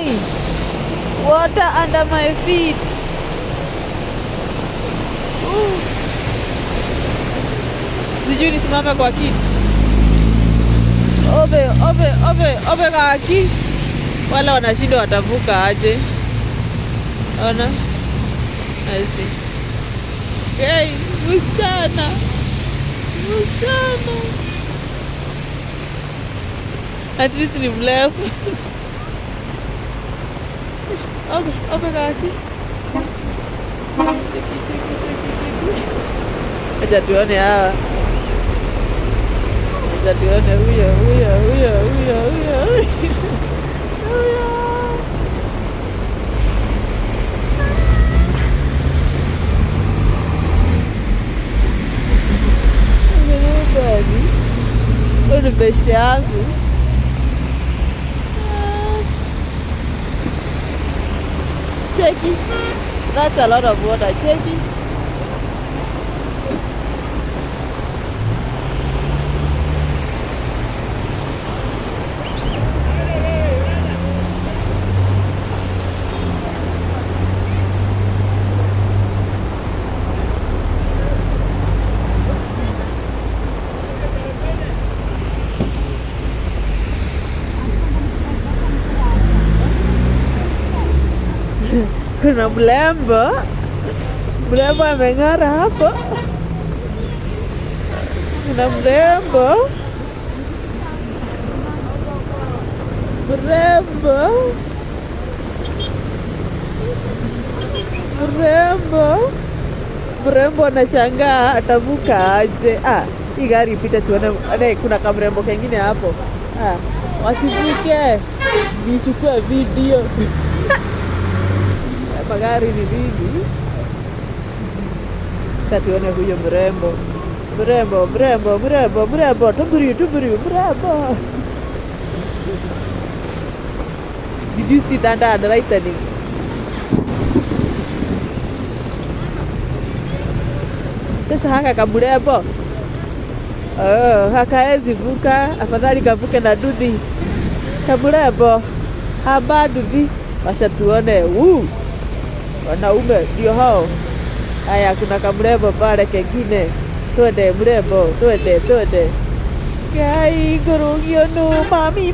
Guy, water under my feet. Sijui nisimame kwa kiti. Obe kaki. Wala wanashinda watavuka aje. Ona. Aisi. Hey, msichana. At least ni mrefu. Obe kaki. Acha tuone hawa. Acha tuone huyo. Huyu ni besti yangu. Cheki. That's a lot of water. Cheki. Kuna mrembo ameng'ara hapo. Kuna mrembo anashangaa atavuka aje. Hii gari ipita tuone. Kuna kamrembo kengine hapo. Wasivuke. Nichukue video. Magari ni vingi. Sasa tuone huyo mrembo. Tuburi mrembo. Did you see that lightning? Sasa haka kamrembo. Hakaezi vuka. Afadhali kavuke na dudhi. Kamrembo. Haba dudhi. Washa tuone. Wanaume ndio hao. Haya, kuna kamrembo pale kengine. Twende mrembo, twende. Gai gorogio no mami.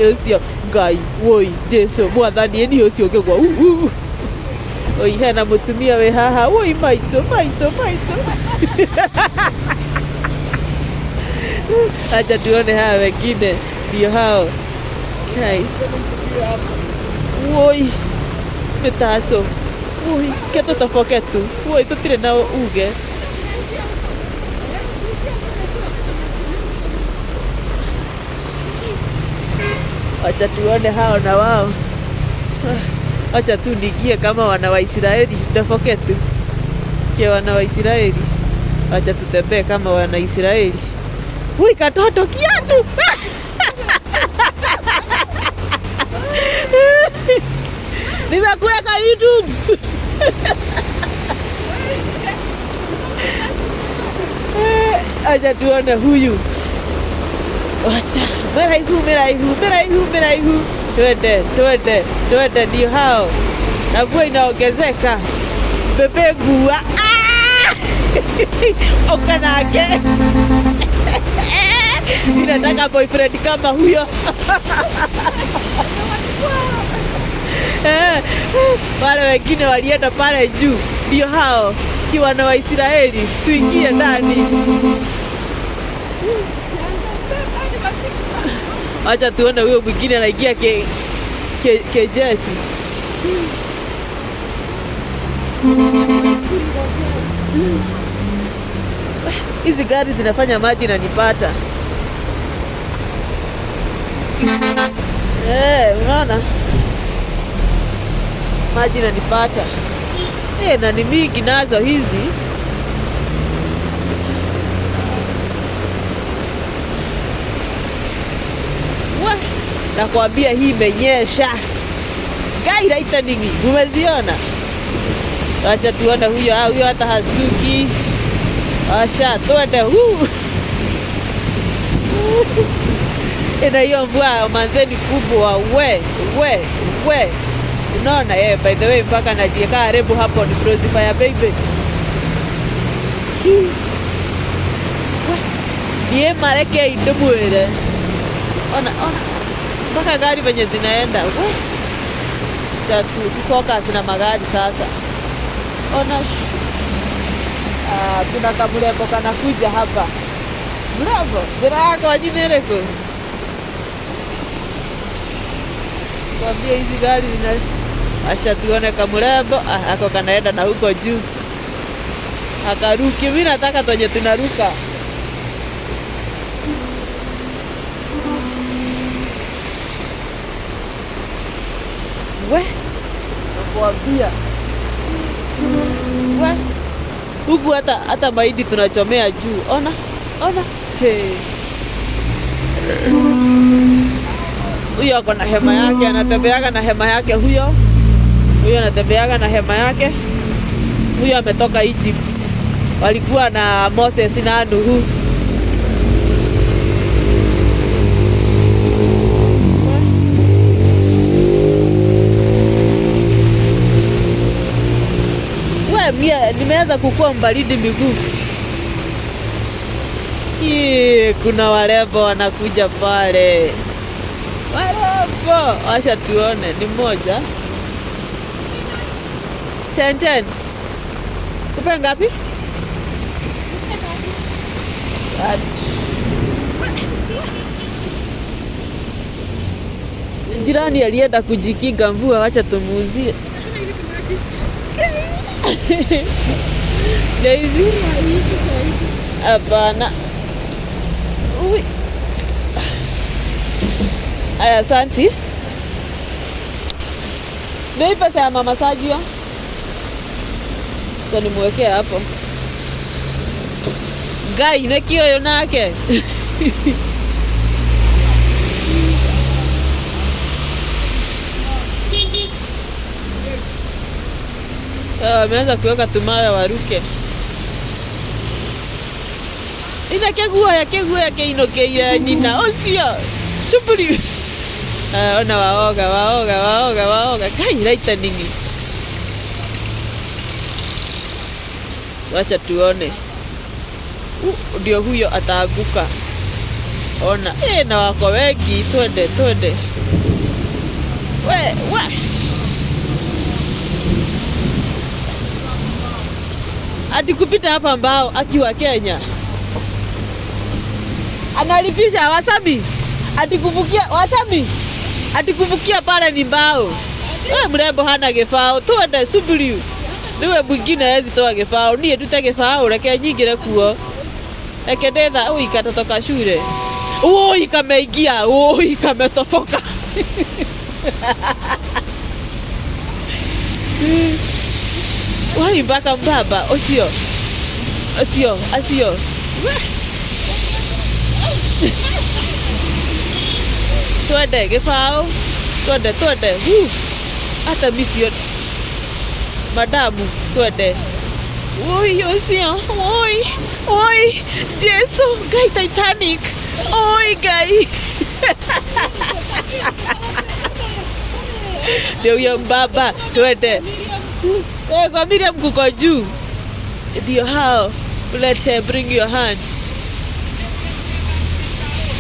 Yosio Gai, woi Jesu, mwathani ni ucio kigwa. Oi hena mutumia we haha. Woi maito. Acha tuone hawa wengine ndio hao. Kai. Woi. Metaso. Woi, keto tafoketu. Woi, tutire na uge. Acha tuone hao na wao. Acha tu nigie kama wana wa Israeli. Tafoketu. Kia wana wa Israeli. Acha tutembee kama wana Israeli. Woi, katoto kiatu. Nimekuweka YouTube. Acha tuone huyu. Acha. Meraihu. Twende ndio hao. Na mvua inaongezeka. Bebe gua. Okanake. Ninataka boyfriend kama huyo. Wale wengine walienda pale juu. Ndio hao kiwa na Waisraeli. Tuingie ndani. Acha tuone huyo mwingine anaingia kejeshi. Hizi gari zinafanya maji na nipata. Unaona? Maji na nipata. Na ni mingi nazo hizi. Nakwambia hii imenyesha. Gai raita ningi. Umeziona? Acha tuone huyo hata hastuki. Asha twende. Ina hiyo mvua manzeni kubwa. We. Unaona by the way mpaka najieka karibu hapo ni frozen fire baby. Ye mareke idumwele. Ona. Mpaka gari venye zinaenda. We. Chatu focus na magari sasa. Ona. Kuna kamurembo kanakuja hapa. Mrembo, jina yako jina lako. Kwambia hizi gari zina asha tuone kamurembo ako kanaenda na huko juu. Akaruki, mimi nataka tonye tunaruka. We, nakwambia. We, huku hata mahindi tunachomea juu. Ona. Hey. Huyo ako na hema yake, anatembeaga na hema yake huyo. Huyo anatembeaga na hema yake. Huyo ametoka Egypt. Walikuwa na Moses na Nuhu. Mie nimeanza kukua mbaridi miguu. Kuna warembo wanakuja pale. Warembo, acha tuone ni moja. 10. Kupe ngapi? Jirani alienda kujikinga mvua, acha tumuuzie. Daisy hapana. Aya, asante. Ndio pesa ya mama Sajio. Sasa nimwekea hapo. Gai nekio yonake. Ameanza kuweka tumara waruke. Ina kegua ya keinokeia nina osio. Chupuri. Ona waoga. Kai raita nini? Wacha tuone. Ndio huyo ataanguka. Ona. Na wako wengi, twende. We. Ati kupita hapa mbao akiwa Kenya. Analipisha wasabi. Ati kuvukia wasabi. Ati kuvukia pale ni mbao. Wewe mrembo hana kifao. Twende subiri. Niwe mwingine hawezi toa kifao. Niye tute kifao reke nyingire kuo. Reke ndetha ikatotoka shule. Kameingia. Kametofoka. Wai mpaka mbaba, osio. Twende kifao. Twende. Hata misio. Madamu, twende. Osio. Yesu, gai Titanic. Gai. Ndio huyo mbaba, twende. Kwa Miriam kuko juu. Ndio hao. Ulete, bring your hand.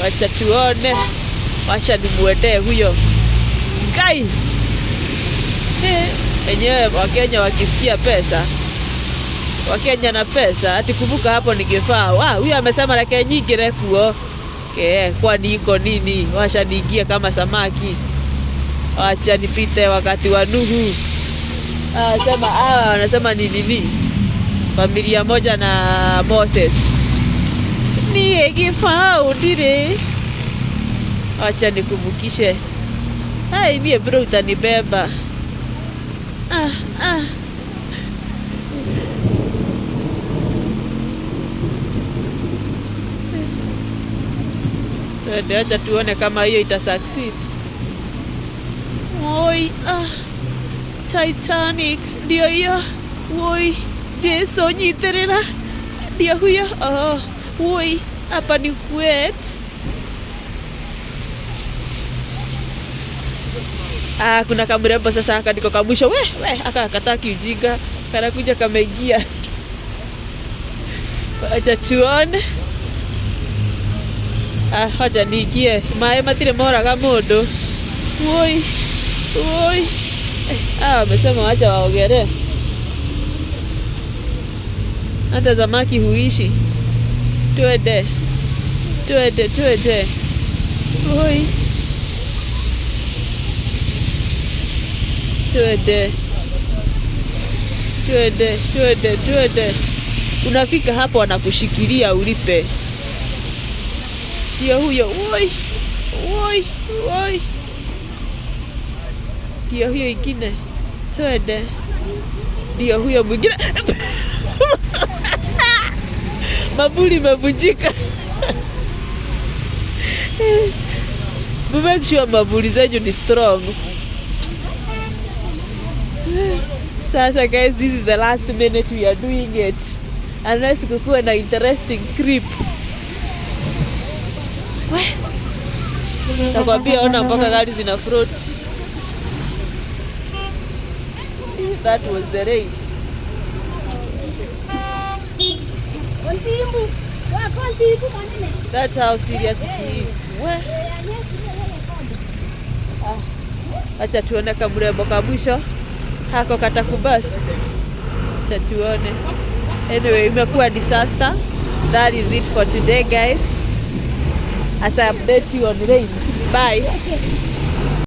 Wacha tuone. Wacha nimwendee huyo. Gai. Enyewe Wakenya wakisikia pesa. Wakenya na pesa. Ati kuvuka hapo ni kifaa. Huyo amesema lake nyingi refuo. Kwani iko nini? Wacha niingie kama samaki. Wacha nipite wakati wa Nuhu. Wanasema ni nini? Familia moja na Moses. Ni kifao ndire. Acha nikuvukishe. Mie bro utanibeba. Acha tuone kama hiyo itasucceed. Titanic ndio hiyo. Yesu nyiterera. Ndio huyo. Hapa ni Wueh. Kuna kamrembo sasa akadiko kamwisho. We akakataki ujinga. Kanakuja kameingia. Acha tuone. Acha niingie. Mae matire moraga mundu. Woi. Wamesema wacha waogere. Hata samaki huishi. Twende. Woi. Twende. Unafika hapo anakushikilia ulipe. Ndio huyo. Woi. Ndio huyo ingine. Twende. Ndio huyo mwingine. Mabuli mevunjika. Make sure mabuli zenyu ni strong. Sasa guys, this is the last minute we are doing it. Unless kukuwa na interesting creep. Nakwambia ona mpaka gari zina float. That was the rain. That's how serious it is. Acha tuone kamrembo kamwisho. Hako katakubali. Acha tuone. Anyway, imekuwa disaster. That is it for today, guys. As I update you on rain. Bye.